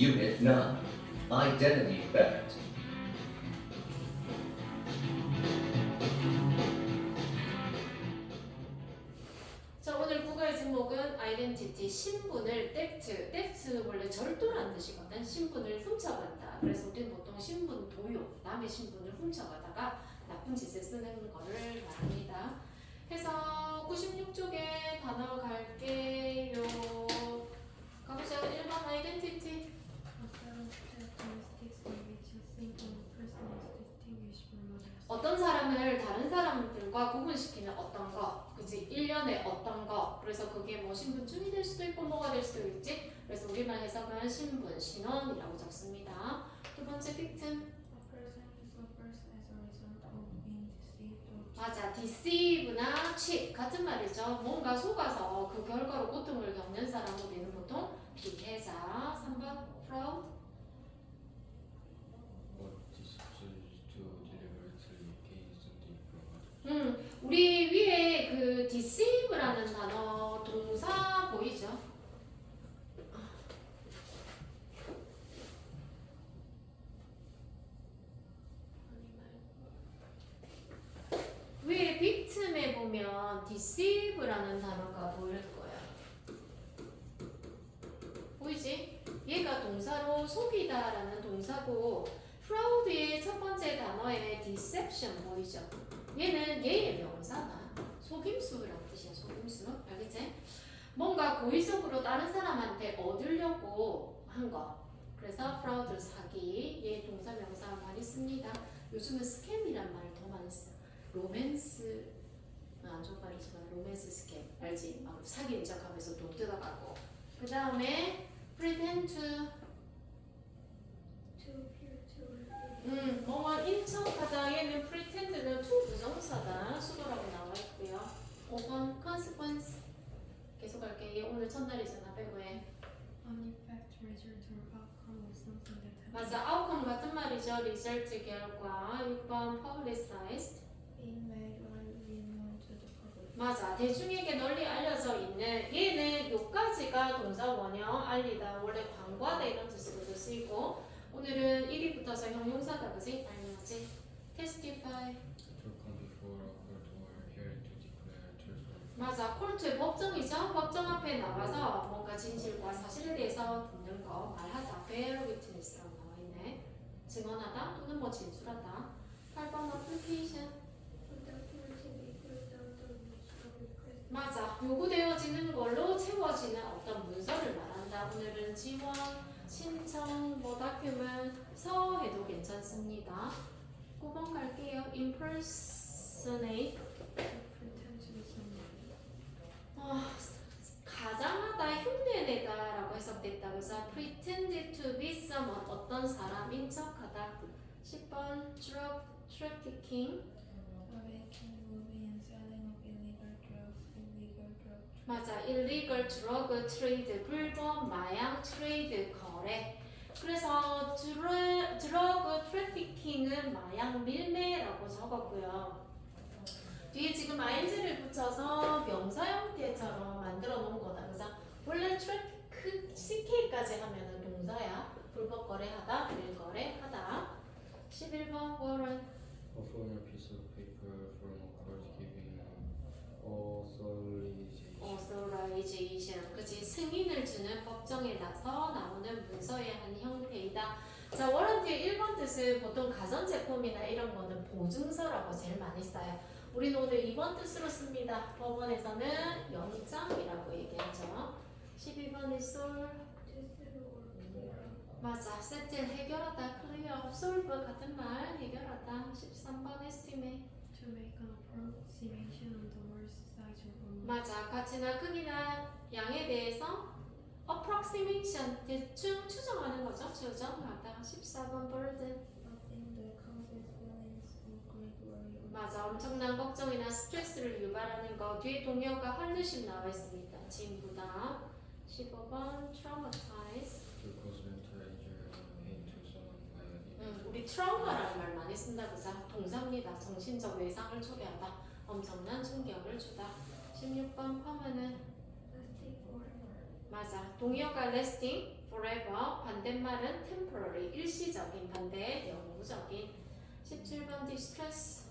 Unit 9. Identity Theft. 자, 오늘 국어의 제목은 아이덴티티, 신분을 theft 원래 절도란 뜻이거든. 신분을 훔쳐간다. 그래서 우리는 보통 신분 도요, 남의 신분을 훔쳐가다가 나쁜 짓에 쓰는 거를 말합니다. 해서 96쪽에 단어 갈게요. 가보자. 1번 아이덴티티. 어떤 사람을 다른 사람들과 구분시키는 어떤 거, 그치? 일련의 어떤 거. 그래서 그게 뭐 신분증이 될 수도 있고 뭐가 될 수도 있지. 그래서 우리말 해석은 신분, 신원이라고 적습니다. 두 번째 victim. 맞아, deceive나 cheat 같은 말이죠. 뭔가 속아서 그 결과로 고통을 겪는 사람을 우리는 보통 피해자. 3번 fraud. 우리 위에 그 deceive라는 단어 동사 보이죠? 위에 victim에 보면 deceive라는 단어가 보일 거야. 보이지? 얘가 동사로 속이다라는 동사고 fraud의 첫 번째 단어에 deception 보이죠? 얘는 얘의 명사나 속임수라는 뜻이야. 속임수. 알겠지? 뭔가 고의적으로 다른 사람한테 얻으려고 한 거. 그래서 fraud 사기. 얘 동사 명사 많이 씁니다. 요즘은 스캠이란 말을 더 많이 써. 로맨스 안 좋은 말이지만 로맨스 스캠 알지? 막 사기인 척하면서 돈 뜯어가고. 그 다음에 pretend to 뭐뭐 인척하다. 얘는 pretend는 to 부정사다. 수도라고 나와 있고요. 5번 consequence. 계속 할게. 얘 오늘 첫날이잖아. 배구에. 맞아. outcome 같은 말이죠. result 결과. 6번 publicized. 맞아. 대중에게 널리 알려져 있는. 얘는 요까지가 동사 원형 알리다. 원래 광고하다 이런 뜻으로도 쓰이고. 오늘은 1위 붙어서 형용사다. 그지? 알려지? testify. 맞아. 콜트 법정이죠. 법정 앞에 나와서 뭔가 진실과 사실에 대해서 듣는 거 말하다. bear witness라고 나와 있네. 증언하다 또는 뭐 진술하다. 8번 application. 맞아. 요구되어지는 걸로 채워지는 어떤 문서를 말한다. 오늘은 지원, 신청, 뭐 다큐멘서 해도 괜찮습니다. 9번 갈게요. impersonate. 가장하다, 흉내내다라고 해석됐다. 그래서 pretend to be someone, 어떤 사람인 척하다. 10번 drug trafficking. 맞아, illegal drug trade, 불법 마약 트레이드 거래. 그래서 drug trafficking은 마약 밀매라고 적었고요. 뒤에 지금 ing를 붙여서 명사 형태처럼 만들어 놓은 거다. 그래서 원래 traffic, ck까지 하면은 동사야. 불법 거래하다, 밀거래하다. 11번 warrant. A formal piece of paper from a court giving authorization. 그치, 승인을 주는 법정에 나서 나오는 문서의 한 형태이다. 자, 워런티의 1번 뜻은 보통 가전제품이나 이런 거는 보증서라고 제일 많이 써요. 우리는 오늘 2번 뜻으로 씁니다. 법원에서는 영장이라고 얘기하죠. 12번이 solve. 맞아, settle 해결하다, clear, solve 같은 말 해결하다. 13번 estimate. 맞아, 가치나 크기나 양에 대해서 approximation, 대충 추정하는 거죠. 추정하다. 14번 burden. 맞아, 엄청난 걱정이나 스트레스를 유발하는 거. 뒤에 동요가 harness 나와 있습니다. 진부다. 15번 traumatize. 우리 트라우마라는 말 많이 쓴다. 그죠? 동사입니다. 정신적 외상을 초래하다. 엄청난 충격을 주다. 16번 permanent. 맞아. 동의어가 lasting, forever. 반대말은 temporary, 일시적인. 반대, 영구적인. 17번 distress.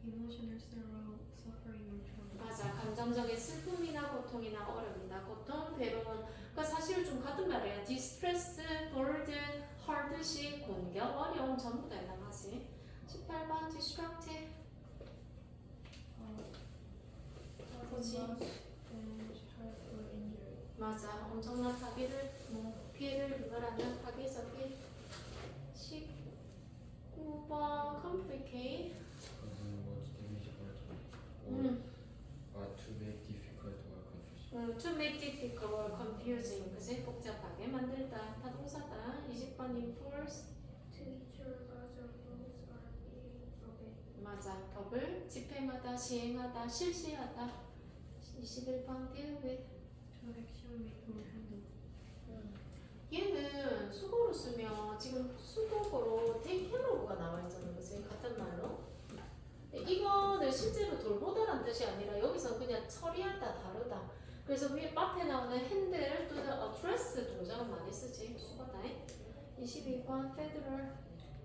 Emotional sorrow, suffering or trouble. 맞아. 감정적인 슬픔이나 고통이나 어려움이나 고통, 괴로움. 그러니까 사실 좀 같은 말이야. distress, burden, hardship, 공격, 어려움 전부 다 해당하지. 18번 distracted. 뭐지? Damage, hurt or injury. 맞아. 엄청난 파괴를, 피해를 유발하는 파괴적인. 19번 complicate. What's damage or to make difficult or confusing. to make difficult or confusing. 그지? 복잡하게 만들다. 다 동사다. 20번 enforce. To ensure laws or rules are being obeyed. 맞아. 법을 집행하다, 시행하다, 실시하다. 21번 deal with. To action, make or handle. 얘는 수동으로 쓰면 지금 수동으로 take care of가 나와 있잖아. 그지? 같은 말로. 이거는 실제로 돌보다란 뜻이 아니라 여기서 그냥 처리하다 다르다. 그래서 위에 앞에 나오는 핸들 또는 address 동작을 많이 쓰지. 수거다. 22번 federal.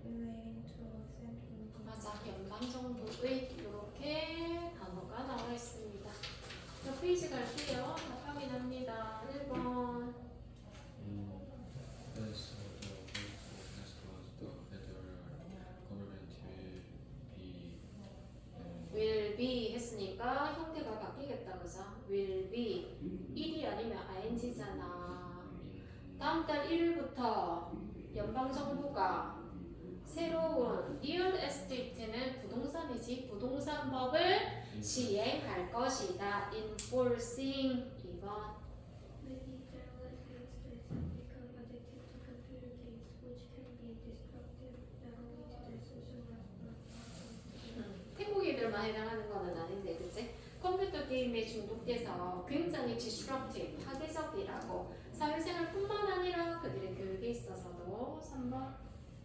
Relating to a central government. 맞아. 연방정부의 이렇게 단어가 나와 있습니다. 몇 페이지 갈게요. 다 확인합니다. 1번. As the federal government will be 했으니까 형태가 바뀌겠다. 그죠? will be. 일이 아니면 ing잖아. 다음 달 1일부터 연방정부가 새로운 real estate는 부동산이지. 부동산법을 시행할 것이다. enforcing 2번. Many careless youngsters have become addicted to computer games, which can be destructive not only to their social life but also 태국인들만 해당하는 거는 아닌데, 그치? 컴퓨터 게임에 중독돼서 굉장히 disruptive, 파괴적이라고 사회생활뿐만 아니라 그들의 교육에 있어서도 3번.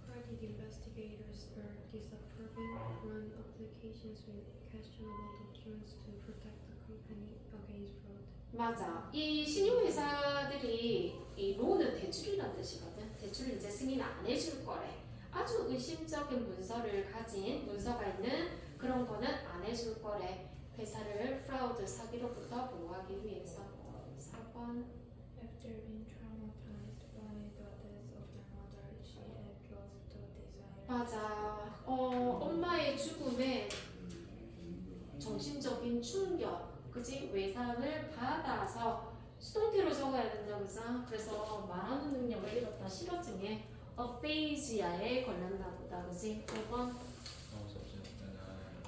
Credit investigators are disapproving run applications with questionable documents to protect the company against fraud. 맞아. 이 신용회사들이 이 론은 대출이라는 뜻이거든. 대출을 이제 승인 안 해줄 거래. 아주 의심적인 문서를 가진 문서가 있는 그런 거는 안 해줄 거래. 회사를 프라우드 사기로부터 보호하기 위해서. 4번. After being traumatized by the death of her mother, she had lost the desire. 맞아. 엄마의 죽음에 정신적인 충격, 그지? 외상을 받아서 수동태로 적어야 된다, 그죠? 그래서 말하는 능력을 잃었다. 실어증에 어페이지아에 걸렸나 보다, 그지? 5번. subject that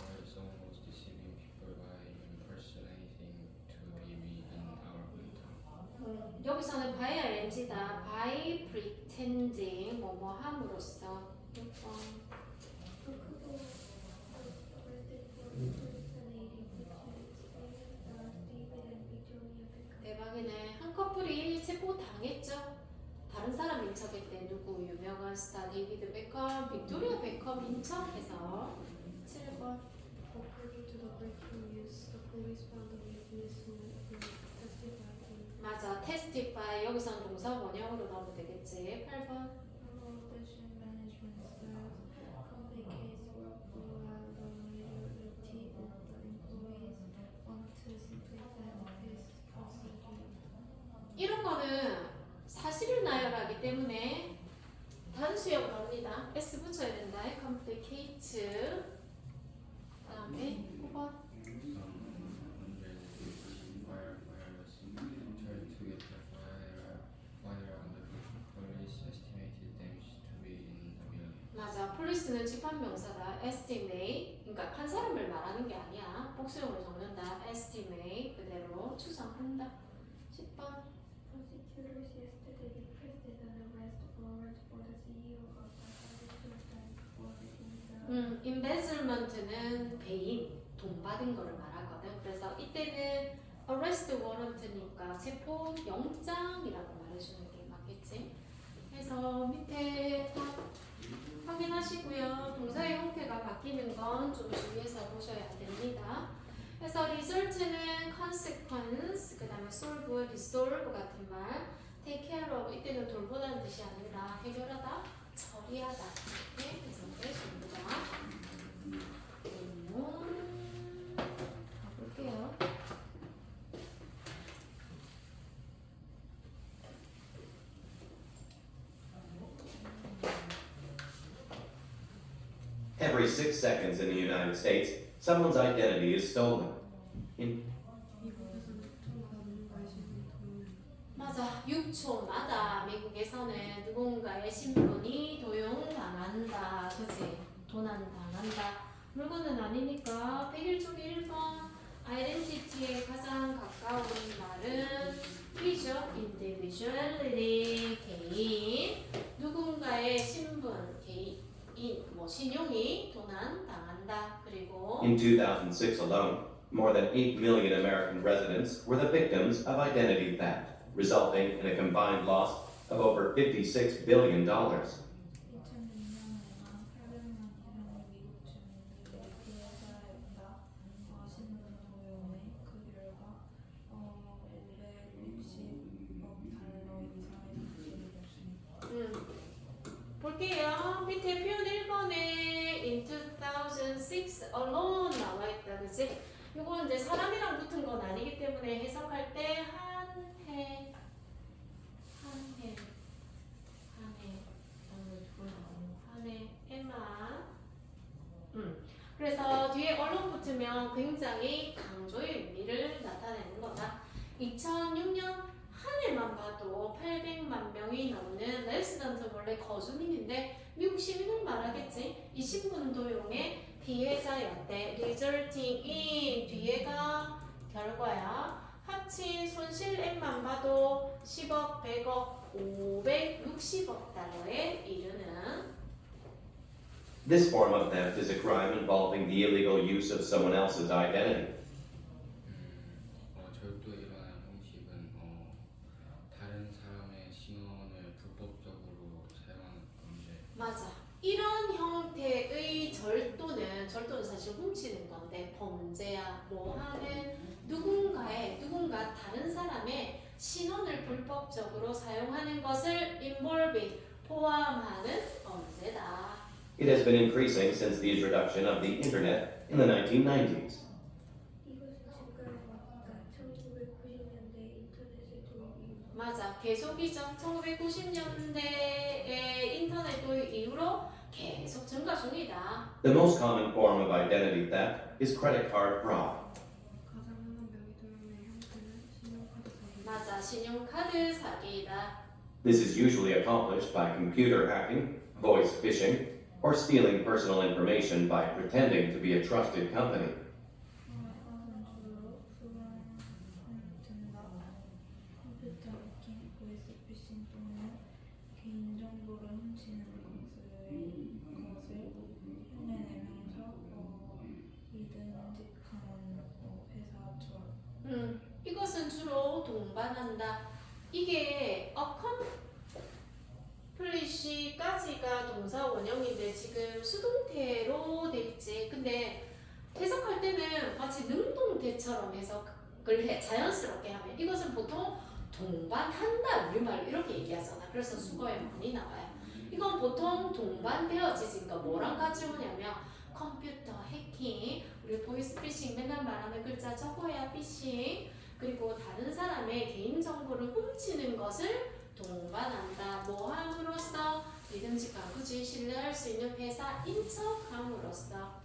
where someone was deceiving people by impersonating to be we in our hometown. 여기서는 by ing다. by pretending 뭐뭐 함으로써. 6번. The couple was arrested for impersonating victims, David and Victoria Beckham. 대박이네. 한 커플이 체포 당했죠. 다른 사람인 척했대. 누구? 유명한 스타 데이비드 베컴, 빅토리아 베컴인 척해서. 7번. According to the breaking news, the police found a witness who testified in 맞아. testify. 여기서는 동사 원형으로 넣으면 되겠지. 8번. Prohibition management styles complicates workflow while the majority of the employees want to simplify this procedure. 이런 거는 사실을 나열하기 때문에 단수형으로 합니다. S 붙여야 된다. complicate. 다음에 9번. Firefighters tried to get the fire under control. Police estimated damage to be in the million. 맞아. 폴리스는 집합명사다. estimate. 그러니까 한 사람을 말하는 게 아니야. 복수형으로 적는다. estimate. 그대로 추정한다. 10번. Prosecutors yesterday requested an arrest warrant for the CEO of Pacific Bank for embezzlement는 배임, 돈 받은 거를 말하거든. 그래서 이때는 arrest warrant니까 체포 영장이라고 말해주는 게 맞겠지. 그래서 밑에 다 확인하시고요. 동사의 형태가 바뀌는 건 좀 주의해서 보셔야 됩니다. 그래서 result는 consequence, 그 다음에 solve, resolve 같은 말, take care of 이때는 돌보다는 뜻이 아니라 해결하다, 처리하다 이렇게 해석해 줍니다. 가볼게요. Every 6 seconds in the United States, someone's identity is stolen. 맞아. 6초마다 미국에서는 누군가의 신분이 도용당한다. 그치? 도난당한다. 물건은 아니니까 101쪽 1번 아이덴티티에 가장 가까운 말은 B죠. individuality, 개인. 누군가의 신분, 개인, 신용이 도난당한다. 그리고 In 2006 alone, more than 8 million American residents were the victims of identity theft, resulting in a combined loss of over $56 billion. 2006년에만 800만 이상의 미국 주민들이 피해자였다. 신분 도용의 그 결과 560억 달러 이상의 손실이 됐습니다. 볼게요. 밑에 표현 1번에 in 2006 alone 나와 있다. 그치? 요거 이제 사람이랑 붙은 건 아니기 때문에 해석할 때 한 해에만. 그래서 뒤에 언론 붙으면 굉장히 강조의 의미를 나타내는 거다. 2006년 한 해만 봐도 800만 명이 넘는 레지던트 원래 거주민인데 미국 시민을 말하겠지. 이 신분 도용의 피해자였대. resulting in 뒤에가 결과야. 합친 손실액만 봐도 10억, 100억, 560억 달러에 이르는. This form of theft is a crime involving the illegal use of someone else's identity. 절도에 일어난 형식은 다른 사람의 신원을 불법적으로 사용하는 범죄. 맞아. 이런 형태의 절도는 사실 훔치는 건데 범죄야. 뭐 하는 누군가 다른 사람의 신원을 불법적으로 사용하는 것을 involve 포함하는 범죄다. It has been increasing since the introduction of the internet in the 1990s. 이것은 증가해왔다. 1990년대 인터넷의 도입 이후 맞아. 계속이죠. 1990년대의 인터넷 도입 이후로 계속 증가 중이다. The most common form of identity theft is credit card fraud. 가장 흔한 명의 도용의 형태는 신용카드 사기. 맞아. 신용카드 사기다. This is usually accomplished by computer hacking, voice phishing, or stealing personal information by pretending to be a trusted company. 이것은 주로 수강을 든다. 컴퓨터 해킹, 보이스피싱 또는 개인정보를 훔치는 것을 흉내내면서 믿음직한 회사 조합. 이것은 주로 동반한다. 이게 accomplish까지가 동사 원형인데 지금 수동태로 돼 있지. 근데 해석할 때는 마치 능동태처럼 해석을 해. 자연스럽게 하면 이것은 보통 동반한다 우리말로 이렇게 얘기하잖아. 그래서 수거에 많이 나와요. 이건 보통 동반되어지지. 그러니까 뭐랑 같이 오냐면 컴퓨터 해킹, 우리 보이스피싱 맨날 말하는 글자 저거야 피싱. 그리고 다른 사람의 개인정보를 훔치는 것을 동반한다. 뭐 함으로써 믿음직한 굳이 신뢰할 수 있는 회사인 척함으로써.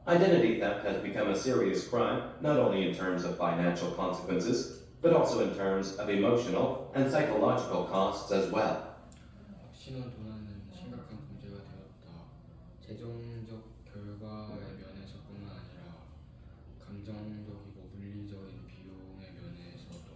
Identity theft has become a serious crime, not only in terms of financial consequences, but also in terms of emotional and psychological costs as well. 신원 도난은 심각한 문제가 되었다. 재정적 결과의 면에서뿐만 아니라 감정적이고 물리적인 비용의 면에서도.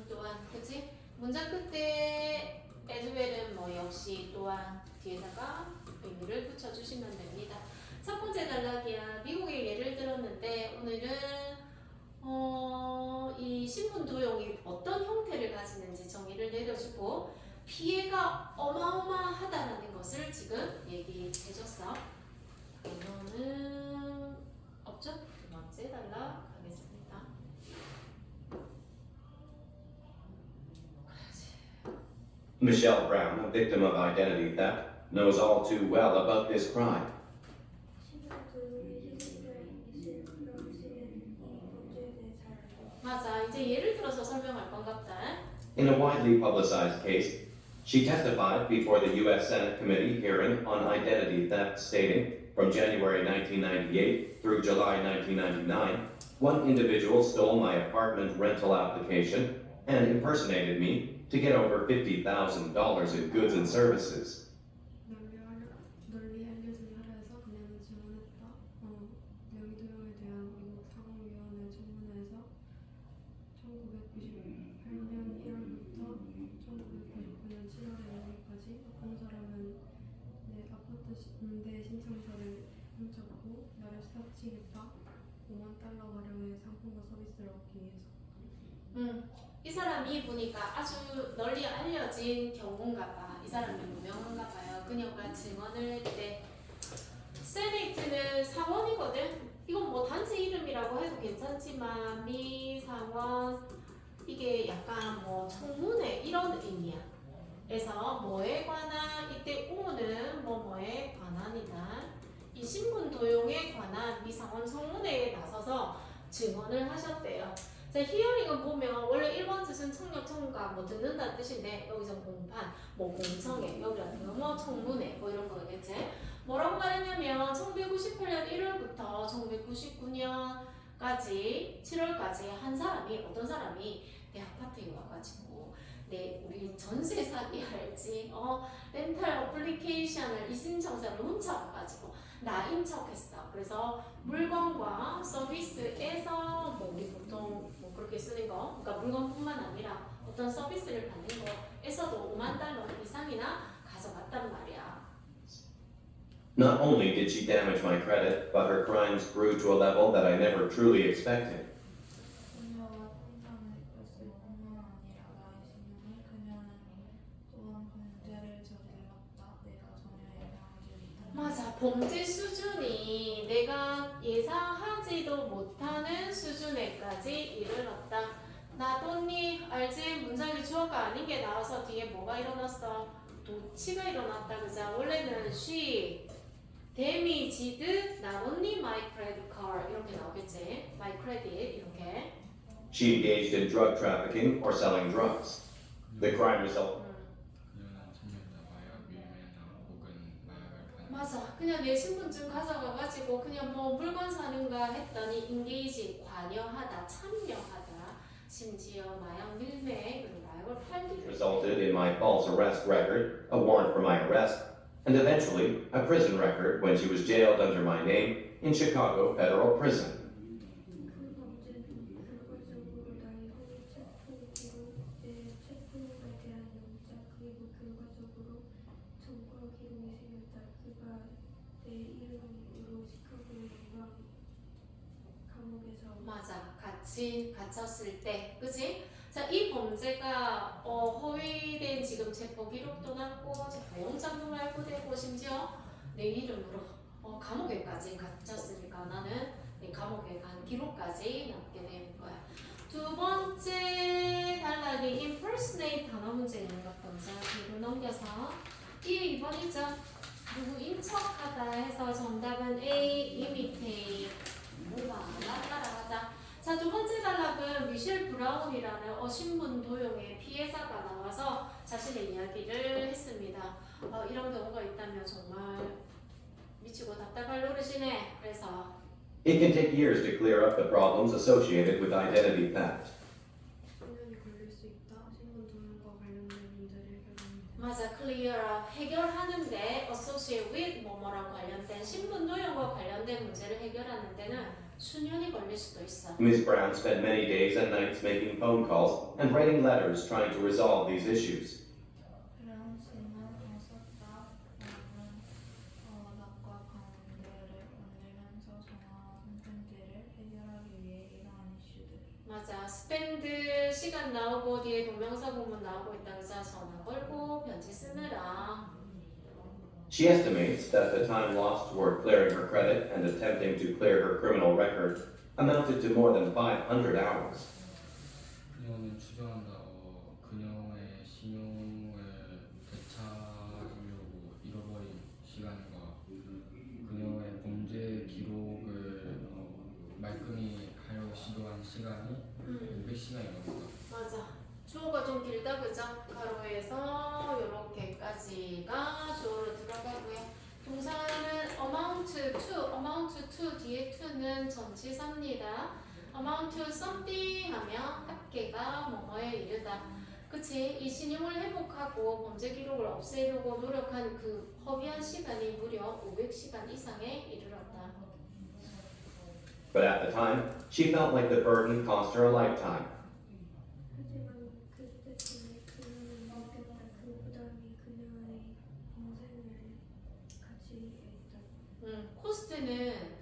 또한 그치? 문장 끝에 에즈웰은 뭐 역시 또한 뒤에다가 의미를 붙여주시면 됩니다. 첫 번째 단락이야. 미국의 예를 들었는데 오늘은 이 신분 도용이 어떤 형태를 가지는지 정의를 내려주고 피해가 어마어마하다는 것을 지금 얘기해줬어. 이거는 없죠? 두 번째 단락 가겠습니다. Michelle Brown, a victim of identity theft, knows all too well about this crime. 시간도 희생자인 미셸 브라운 씨는 이 범죄에 대해 잘 알고 맞아. 이제 예를 들어서 설명할 건 같다. In a widely publicized case, she testified before the U.S. Senate Committee hearing on identity theft, stating, from January 1998 through July 1999, one individual stole my apartment rental application and impersonated me to get over $50,000 in goods and services. 널리 알려진 나라에서 그녀는 증언했다. 명의도용에 대한 미국 상원위원회 청문회에서 1998년 1월부터 1999년 7월에 여기까지 어떤 사람은 내 아파트 임대 신청서를 훔쳤고 나를 사칭했다. $50,000가량의 상품과 서비스를 얻기 위해서. 이 사람이 보니까 아주 널리 알려진 경우인가 봐. 이 사람이 유명한가 봐요. 그녀가 증언을 했대. 세네이트는 상원이거든. 이건 뭐 단체 이름이라고 해도 괜찮지만 미 상원 이게 약간 뭐 청문회 이런 의미야. 그래서 뭐에 관한 이때 오는 뭐뭐에 관한이다. 이 신분 도용에 관한 미 상원 청문회에 나서서 증언을 하셨대요. 자, 히어링은 보면 원래 1번 뜻은 청력, 청각, 뭐 듣는다는 뜻인데 여기서 공판, 뭐 공청회, 여기 같은 경우 뭐 청문회, 뭐 이런 거겠지. 뭐라고 말했냐면 1998년 1월부터 1999년까지 7월까지 한 사람이 어떤 사람이 내 아파트에 와가지고 우리 전세 사기 할지 렌탈 어플리케이션을 이신청서를 훔쳐가가지고 나인 척했어. 그래서 물건과 서비스에서 뭐 우리 보통 뭐 그렇게 쓰는 거, 그러니까 물건뿐만 아니라 어떤 서비스를 받는 거에서도 $50,000 이상이나 가져갔단 말이야. Not only did she damage my credit, but her crimes grew to a level that I never truly expected. 그녀와 통장을 했을 뿐만 아니라 나의 신용을 그녀는 또한 범죄를 저질렀다. 내가 전혀 예상하지 못한 맞아. 범죄 수준이 내가 예상하지도 못하는 수준에까지 이르렀다. 나돈니 알지? 문장이 주어가 아닌 게 나와서 뒤에 뭐가 일어났어? 도치가 일어났다. 그자? 원래는 she damaged not only my credit card 이렇게 나오겠지? my credit 이렇게. She engaged in drug trafficking or selling drugs. The crime result. 그녀는 청년자 마약 밀매나 혹은 마약을 파는 맞아. 그냥 내 신분증 가져가가지고 그냥 뭐 물건 사는가 했더니 engage 관여하다, 참여하다, 심지어 마약 밀매 그리고 마약을 팔기도. Resulted in my false arrest record, a warrant for my arrest, and eventually a prison record when she was jailed under my name in Chicago Federal Prison. 그 범죄는 결과적으로 나의 허위 체포 기록에 체포에 대한 영장 그리고 결과적으로 전과 기록이 생겼다. 그가 내 이름으로 시카고의 연방 감옥에서 맞아. 같이 갇혔을 때, 그지? 자, 이 범죄가 허위된 지금 체포 기록도 났고 체포 영장도 발부되고 심지어 내 이름으로 감옥에까지 갇혔으니까 나는 내 감옥에 간 기록까지 남게 되는 거야. 두 번째 단락이 impersonate 단어 문제 있는 것 보자. 뒤로 넘겨서 2번이죠. 누구 인척하다 해서 정답은 A, imitate 모방하다, 따라하다. 자, 두 번째 단락은 미셸 브라운이라는 신분 도용의 피해자가 나와서 자신의 이야기를 했습니다. 이런 경우가 있다면 정말 미치고 답답할 노릇이네. 그래서 It can take years to clear up the problems associated with identity theft. 수년이 걸릴 수 있다. 신분 도용과 관련된 문제를 해결합니다. 맞아, clear 해결하는데 associate with 뭐뭐랑 관련된 신분 도용과 관련된 문제를 해결하는 데는 수년이 걸릴 수도 있어. Ms. Brown spent many days and nights making phone calls and writing letters trying to resolve these issues. 브라운 씨는 썼다. 나는 낮과 밤 문제를 만들면서 전화 선생들을 해결하기 위해 이러한 이슈들. 맞아, spend 시간 나오고 뒤에 동명사 구문 나오고 있다. 그래서 전화 걸고 편지 쓰느라. She estimates that the time lost toward clearing her credit and attempting to clear her criminal record amounted to more than 500 hours. 그녀는 추정한다. 그녀의 신용을 좀 길다 그죠? 가로에서 요렇게까지가 주어로 들어가고요. 동사는 amount to 뒤에 to는 전치사입니다. amount to something 하면 합계가 뭐뭐에 이르다. 그치? 이 신용을 회복하고 범죄 기록을 없애려고 노력한 그 허비한 시간이 무려 500시간 이상에 이르렀다. But at the time, she felt like the burden cost her a lifetime. 하지만 그때쯤에 그녀는 느꼈다. 그 부담이 그녀의 인생을 같이 했다. 코스트는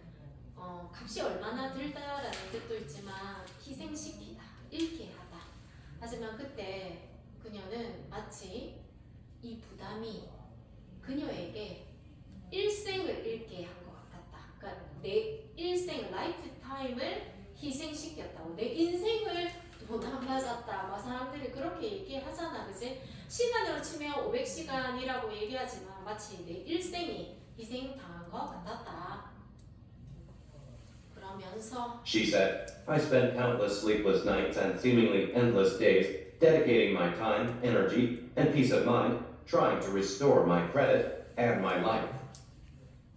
값이 얼마나 들다라는 뜻도 있지만 희생시키다, 잃게 하다. 하지만 그때 그녀는 마치 이 부담이 그녀에게 일생을 잃게 한 것 같았다. 그러니까 내 일생, 라이프타임을 희생시켰다고. 내 인생을 돈 안 맞았다. 막 사람들이 그렇게 얘기하잖아, 그지? 시간으로 치면 500시간이라고 얘기하지만 마치 내 일생이 희생당한 것 같았다. 그러면서 She said, I spent countless sleepless nights and seemingly endless days dedicating my time, energy, and peace of mind trying to restore my credit and my life.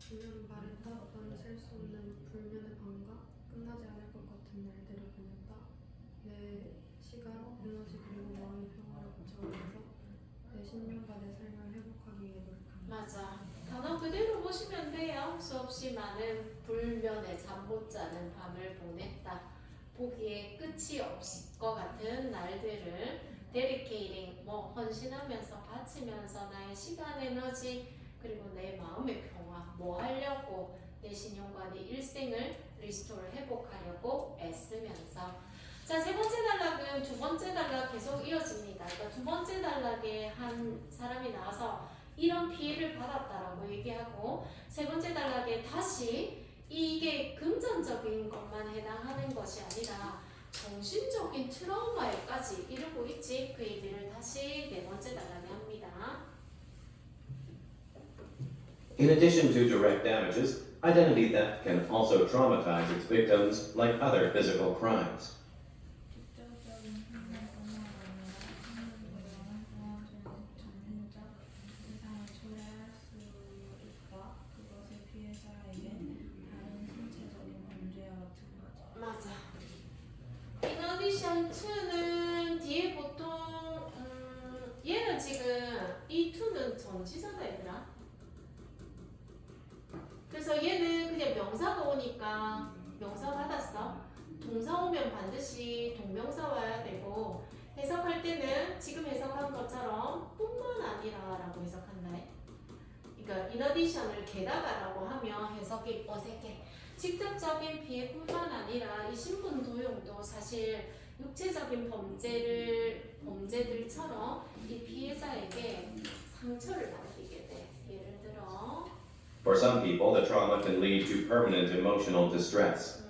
그녀는 말했다. 나는 셀 수 없는 불면의 밤과 끝나지 않을 것 같은 날들을 보냈다. 내 시간, 에너지 그리고 마음의 평화를 거쳐가면서 내 신념과 내 삶을 회복하기 위해 노력한다. 맞아. 단어 그대로 보시면 돼요. 수없이 많은 불면의 잠 못 자는 밤을 보냈다. 보기에 끝이 없을 것 같은 날들을 dedicating, 헌신하면서 바치면서 나의 시간, 에너지 그리고 내 마음의 평화, 뭐 하려고 내 신용과 내 일생을 리스토를 회복하려고 애쓰면서. 자, 세 번째 단락은 두 번째 단락 계속 이어집니다. 그러니까 두 번째 단락에 한 사람이 나와서 이런 피해를 받았다라고 얘기하고, 세 번째 단락에 다시 이게 금전적인 것만 해당하는 것이 아니라 정신적인 트라우마에까지 이르고 있지. 그 얘기를 다시 네 번째 단락에 합니다. In addition to direct damages, identity theft can also traumatize its victims like other physical crimes. 직접적인 생명뿐만 아니라 생명에 도와주는 정신적 이상을 초래할 수 있다. 그것의 피해자에게 다른 신체적인 범죄와 같은 거죠. 맞아. In addition to는 뒤에 보통 얘는 지금 이 to는 전치사다 얘들아. 그래서 얘는 그냥 명사가 오니까 명사 받았어. 동사 오면 반드시 동명사 와야 되고, 해석할 때는 지금 해석한 것처럼 뿐만 아니라 라고 해석한다. 그러니까 in addition을 게다가라고 하면 해석이 어색해. 직접적인 피해뿐만 아니라 이 신분 도용도 사실 육체적인 범죄들처럼 이 피해자에게 상처를 남기게 돼. 예를 들어 For some people, the trauma can lead to permanent emotional distress.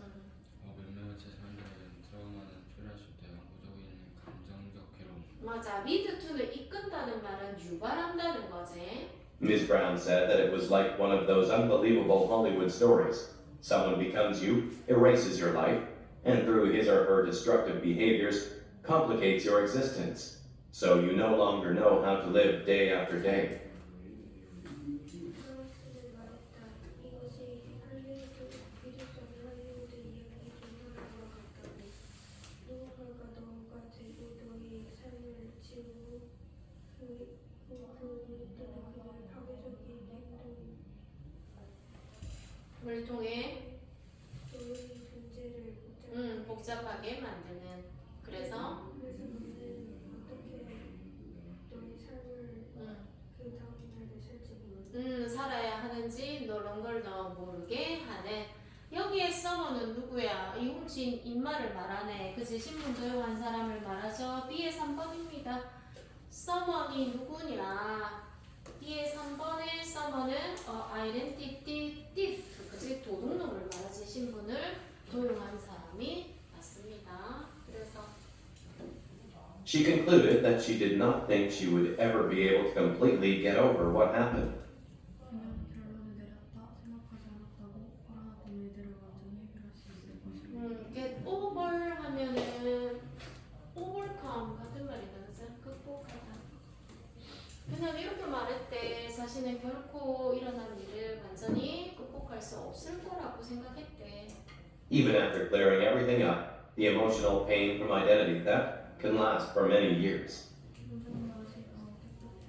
몇몇의 사람들은 트라우마는 초래할 수 있다. 영구적인 감정적 괴로움. 맞아. lead to를 이끈다는 말은 유발한다는 거지. Ms. Brown said that it was like one of those unbelievable Hollywood stories. Someone becomes you, erases your life, and through his or her destructive behaviors, complicates your existence. So you no longer know how to live day after day. 프랑스는 말했다. 이것이 비극적인 할리우드 이야기 중 하나와 같다고. 누군가가 너가 되고 너의 삶을 지우고 그들은 그녀의 파괴적인 을 통해 너의 존재를 복잡하게 만드는. 그래서 그래서 너는 어떻게 너의 삶을 그 다음날에 살지 모르 살아야 하는지 너런 걸 더 모르게 하는. 여기에 서머는 누구야? 이훔친 인마를 말하네. 그치? 신분 도용한 사람을 말하죠. B의 3번입니다. 서머니 누구냐? B의 3번의 서머는 identity thief, 그치? 도둑놈을 말하지. 신분을 도용한 사람이 맞습니다. 그래서 She concluded that she did not think she would ever be able to completely get over what happened. 그녀는 결론을 내렸다. 생각하지 않았다고. 코로나 때문에 이들을 완전히 해결할 수 있을 것이다. get over 하면은 overcome 같은 말이다, 그죠? 그 자신은 결코 일어난 일을 완전히 극복할 수 없을 거라고 생각했대. Even after clearing everything up, the emotional pain from identity theft can last for many years. 모든 것이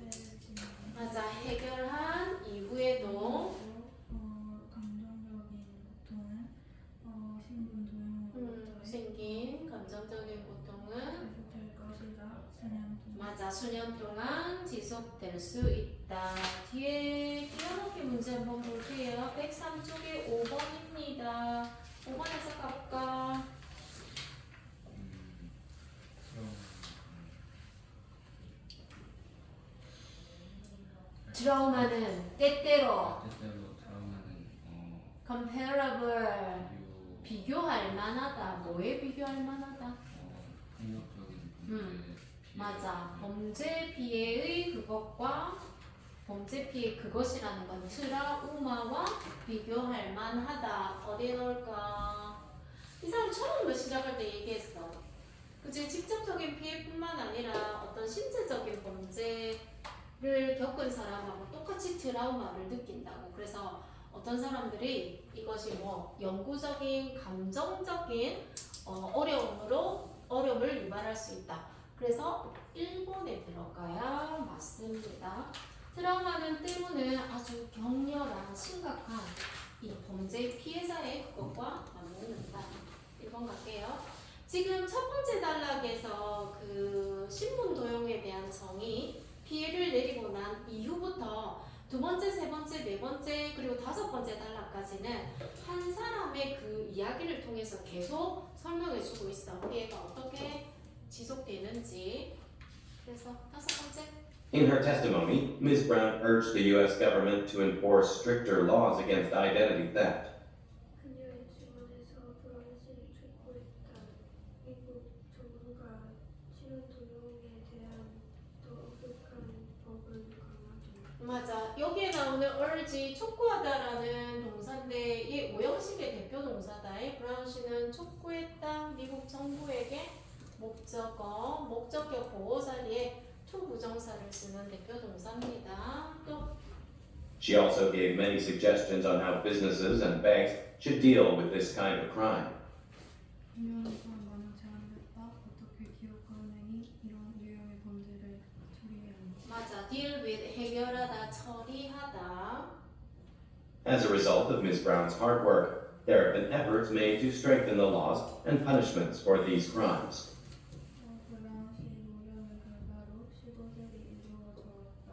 깨끗해지는 맞아. 해결한 이후에도 감정적인 고통은 신분 도용으로부터 생긴 감정적인 고통은 계속될 것이다. 수년 동안. 맞아. 수년 동안 지속될 수 있다. 뒤에 띄어넣기 문제 한번 볼게요. 103쪽에 5번입니다. 5번에서 가볼까? 그럼 트라우마는 때때로 때때로 트라우마는 comparable 비교할 만하다. 뭐에 비교할 만하다? 폭력적인 범죄 피해 맞아. 범죄 피해의 그것과 범죄 피해 그것이라는 건 트라우마와 비교할 만하다. 어디에 넣을까? 이 사람 처음 시작할 때 얘기했어. 그치? 직접적인 피해뿐만 아니라 어떤 신체적인 범죄를 겪은 사람하고 똑같이 트라우마를 느낀다고. 그래서 어떤 사람들이 이것이 뭐 영구적인 감정적인 어려움을 유발할 수 있다. 그래서 1번에 들어가야 맞습니다. 트라우마는 때로는 아주 격렬한 심각한 이 범죄 피해자의 그것과 맞먹는다. 1번 갈게요. 지금 첫 번째 단락에서 그 신분 도용에 대한 정의 피해를 내리고 난 이후부터 두 번째, 세 번째, 네 번째 그리고 다섯 번째 단락까지는 한 사람의 그 이야기를 통해서 계속 설명해주고 있어. 우리 애가 어떻게 지속되는지. 그래서 다섯 번째. In her testimony, Ms. Brown urged the U.S. government to enforce stricter laws against identity theft. 그녀의 증언에서 브라운시 촉구했다. 미국 정부가 신원 도용에 대한 더 엄격한 법을 강화하도록. 맞아. 여기에 나오는 urge, 촉구하다라는 동사인데 이 오형식의 대표 동사다. 브라운시는 촉구했다. 미국 정부에게 목적격 보호 자리에 to 부정사를 쓰는 대표 동사입니다. 또 She also gave many suggestions on how businesses and banks should deal with this kind of crime. 그녀는 또한 많은 제안을 했다. 어떻게 기업과 은행이 이런 유형의 범죄를 처리해야 하는지. 맞아. deal with 해결하다, 처리하다. As a result of Ms. Brown's hard work, there have been efforts made to strengthen the laws and punishments for these crimes. 브라운시 노력의 결과로 15세기 이루어졌다.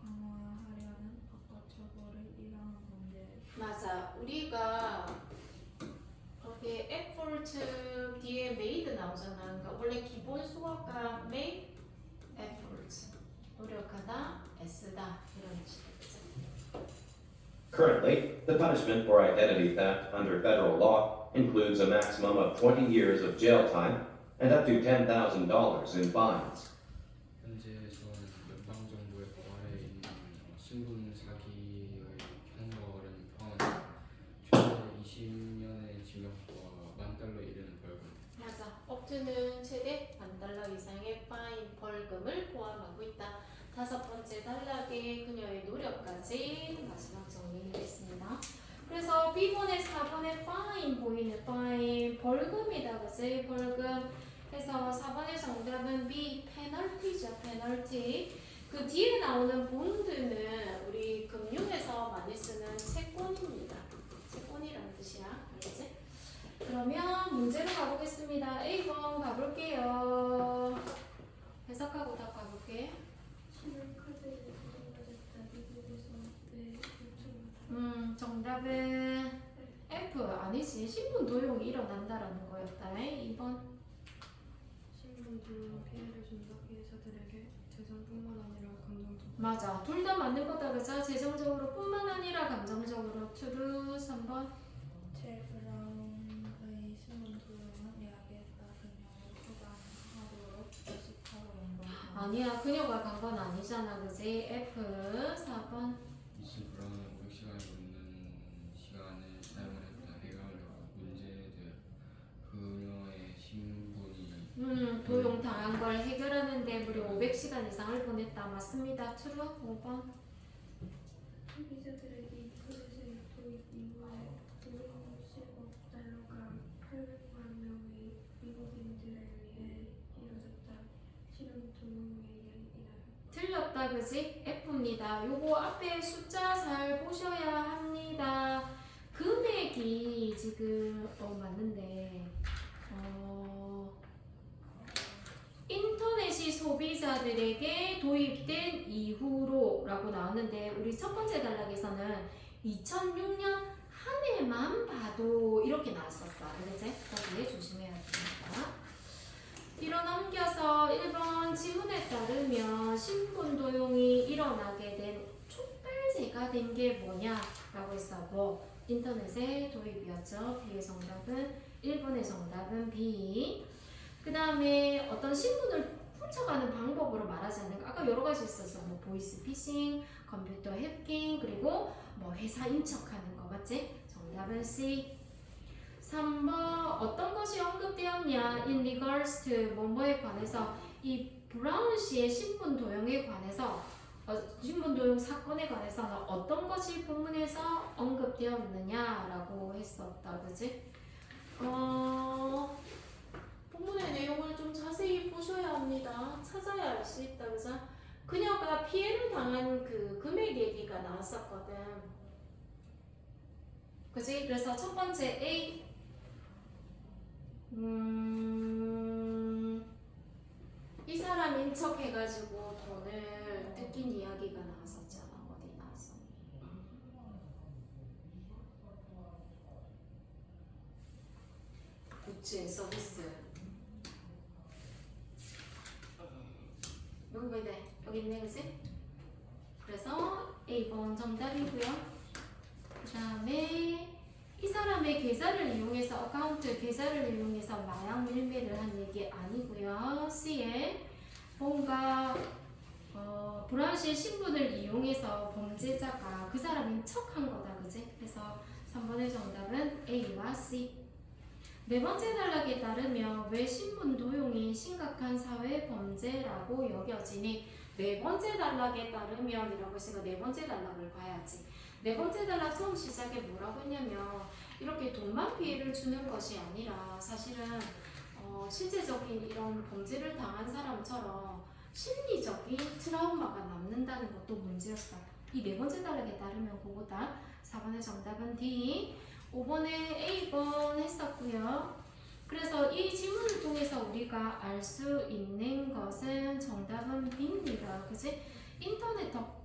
강화하려는 법과 처벌을 이러한 범죄. 맞아. 우리가 여기 effort 뒤에 made 나오잖아. 그러니까 원래 기본 수학과 make effort 노력하다, 애쓰다 이런 뜻이겠지. Currently, the punishment for identity theft under federal law includes a maximum of 20 years of jail time and up to $10,000 in fines. 현재에서는 연방 정부의 포괄에 있는 신분 사기의 형벌은 포함한 최대 20년의 징역과 $10,000 이르는 벌금. 맞아. 업투는 최대 $1,000 이상의 파인 벌금을 포함하고 있다. 다섯 번째 단락에 그녀의 노력까지 마지막 정리했습니다. 그래서 B번에 4번에 파인 보이는 파인 벌금이다. 그치? 벌금. 그래서 4번의 정답은 B 페널티죠. 페널티. 그 뒤에 나오는 본드는 우리 금융에서 많이 쓰는 채권입니다. 채권이라는 뜻이야. 알겠지? 그러면 문제로 가보겠습니다. A번 가볼게요. 해석하고 다 가볼게. 신용카드를 부정받았다. 미국에서 왜 요청하다. 정답은 F 아니지. 신분 도용이 일어난다라는 거였다. 2번. 신분 도용 피해를 준다. 피해자들에게 재정뿐만 아니라 감정적. 맞아. 둘 다 맞는 거다. 그죠? 재정적으로 뿐만 아니라 감정적으로. true. 3번. 제 브라운의 신분 도용은 약에 따르며 처단하도록 의식하고 연방하고. 아니야. 그녀가 간 건 아니잖아. 그지? F. 4번. 미스 브라운은 500시간이 넘는 시간을 사용했다. 해결하려고 문제에 대해 그녀의 신분이 도용 당한 걸 해결하는데 무려 500시간 이상을 보냈다. 맞습니다. true. 5번. 소비자들에게 인터넷의 도입 이후에 560억 달러가 800만 명의 미국인들에 의해 이뤄졌다. 신흥 도용의 이야기다. 틀렸다 그지? F입니다. 요거 앞에 숫자 잘 보셔야 합니다. 금액이 지금 맞는데 인터넷이 소비자들에게 도입된 이후로 라고 나왔는데 우리 첫 번째 단락에서는 2006년 한 해만 봐도 이렇게 나왔었어. 그지? 거기에 조심해야 됩니다. 뒤로 넘겨서 1번 지문에 따르면 신분 도용이 일어나게 된 촉발제가 된 게 뭐냐라고 했었고 인터넷의 도입이었죠. B의 정답은 1번의 정답은 B. 그 다음에 어떤 신분을 훔쳐가는 방법으로 말하지 않는 거 아까 여러 가지 있었어. 뭐 보이스 피싱, 컴퓨터 해킹, 그리고 뭐 회사 인척하는 거 맞지? 정답은 C. 3번 어떤 것이 언급되었냐 in regards to 뭐뭐에 관해서 이 브라운 씨의 신분 도용에 관해서 신분 도용 사건에 관해서는 어떤 것이 본문에서 언급되었느냐라고 했었다 그지? 본문의 내용을 좀 자세히 보셔야 합니다. 찾아야 알 수 있다 그죠? 그녀가 피해를 당한 그 금액 얘기가 나왔었거든. 그지? 그래서 첫 번째 A 이 사람 인척해가지고 돈을 뜯긴 이야기가 나왔었잖아. 어디 나왔어? 굿즈 서비스. 여기 보이네. 여기 있네, 그지? 그래서 A번 정답이고요. 그 다음에 이 사람의 계좌를 이용해서 어카운트 계좌를 이용해서 마약 밀매를 한 얘기 아니고요. C에 뭔가 브라운 씨의 신분을 이용해서 범죄자가 그 사람인 척한 거다, 그지? 그래서 3번의 정답은 A와 C. 네 번째 단락에 따르면 왜 신분 도용이 심각한 사회 범죄라고 여겨지니? 네 번째 단락에 따르면이라고 했으니까 네 번째 단락을 봐야지. 네 번째 단락 처음 시작에 뭐라고 했냐면 이렇게 돈만 피해를 주는 것이 아니라 사실은 실제적인 이런 범죄를 당한 사람처럼 심리적인 트라우마가 남는다는 것도 문제였어. 이 네 번째 단락에 따르면 그거다. 4번의 정답은 D. 5번에 A번 했었고요. 그래서 이 질문을 통해서 우리가 알 수 있는 것은 정답은 B입니다. 그치? 인터넷 덕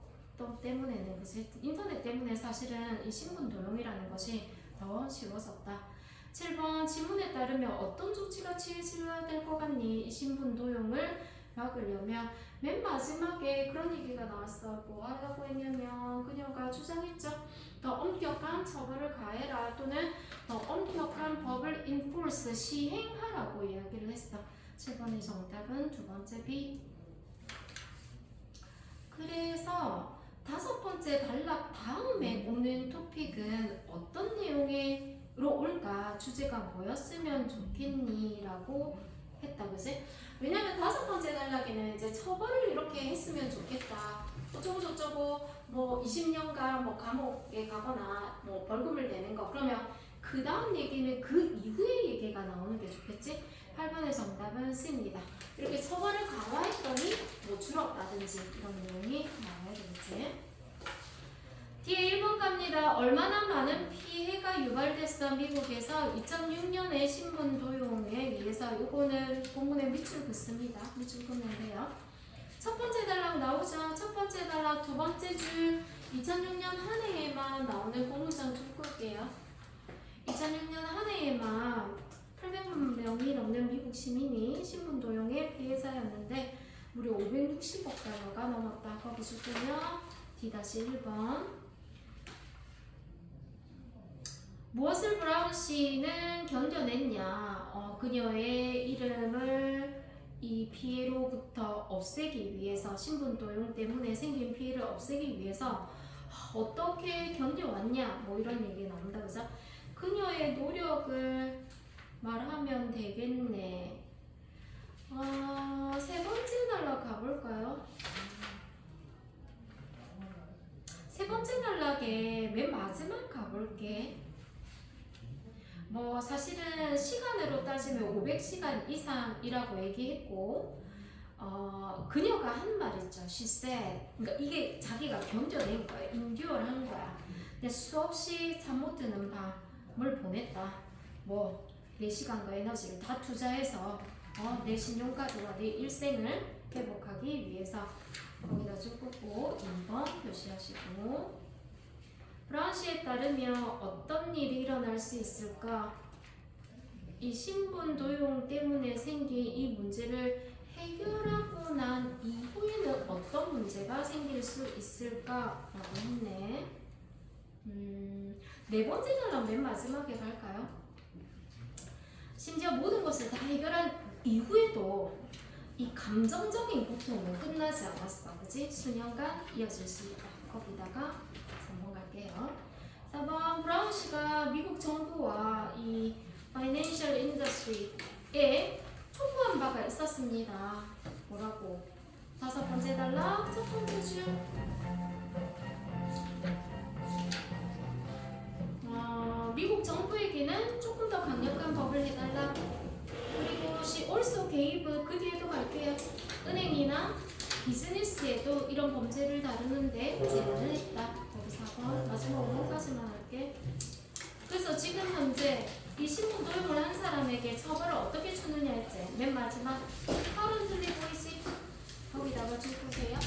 때문에는 그치? 인터넷 때문에 사실은 이 신분 도용이라는 것이 더 쉬워졌다. 7번 질문에 따르면 어떤 조치가 취해져야 될 것 같니? 이 신분 도용을 막으려면 맨 마지막에 그런 얘기가 나왔어. 뭐 하려고 했냐면 그녀가 주장했죠. 더 엄격한 처벌을 가해라 또는 더 엄격한 법을 enforce 시행하라고 이야기를 했어. 7번의 정답은 두 번째 B. 그래서 다섯 번째 단락 다음에 오는 토픽은 어떤 내용으로 올까? 주제가 뭐였으면 좋겠니? 라고 했다, 그지? 왜냐면 다섯 번째 단락에는 이제 처벌을 이렇게 했으면 좋겠다. 어쩌고 저쩌고 뭐 20년간 뭐 감옥에 가거나 뭐 벌금을 내는 거. 그러면 그 다음 얘기는 그 이후의 얘기가 나오는 게 좋겠지? 8번의 정답은 C입니다. 이렇게 처벌을 강화했더니 뭐 줄었다든지 이런 내용이 나와야 되겠지? 뒤에 1번 갑니다. 얼마나 많은 피해가 유발됐어? 미국에서 2006년에 신분 도용에 의해서 요거는 본문에 밑줄 긋습니다. 밑줄 긋는데요. 첫 번째 단락 나오죠? 첫 번째 단락 두 번째 줄 2006년 한 해에만 나오는 공문장 줄 끌게요. 2006년 한 해에만 800만 명이 넘는 미국 시민이 신분 도용의 피해자였는데 무려 560억 달러가 넘었다. 거기 줄게요. D-1번. 무엇을 브라운 씨는 견뎌냈냐? 그녀의 이름을 이 피해로부터 없애기 위해서 신분 도용 때문에 생긴 피해를 없애기 위해서 어떻게 견뎌왔냐? 뭐 이런 얘기 나온다, 그죠? 그녀의 노력을 말하면 되겠네. 세 번째 단락 가볼까요? 세 번째 단락 맨 마지막 가볼게. 뭐 사실은 시간으로 따지면 500시간 이상이라고 얘기했고 그녀가 한 말 있죠. She said. 그러니까 이게 자기가 견뎌낸 거야. 인듀어한 거야. 근데 수없이 잠 못 드는 밤을 보냈다. 뭐 내 시간과 에너지를 다 투자해서 내 신용카드와 내 일생을 회복하기 위해서 거기다 쭉 꽂고 2번 표시하시고 브라운 씨에 따르면 어떤 일이 일어날 수 있을까? 이 신분 도용 때문에 생긴 이 문제를 해결하고 난 이후에는 어떤 문제가 생길 수 있을까? 라고 했네. 네 번째 단락 맨 마지막에 갈까요? 심지어 모든 것을 다 해결한 이후에도 이 감정적인 고통은 끝나지 않았어. 그치? 수년간 이어질 수 있다. 거기다가 3번 갈게요. 4번 브라운 씨가 미국 정부와 이 파이낸셜 인더스트리에 촉구한 바가 있었습니다. 뭐라고? 5번째 단락 첫 번째 줄 미국 정부에게는 조금 더 강력한 법을 해달라. 그리고 she also gave 그 뒤에도 갈게요. 은행이나 비즈니스에도 이런 범죄를 다루는데 제안을 했다. 거기 4번 마지막 5번까지만 할게. 그래서 지금 현재 이 신분 도용을 한 사람에게 처벌을 어떻게 주느냐 했지. 맨 마지막 currently 보이지? 거기다가 줄 보세요.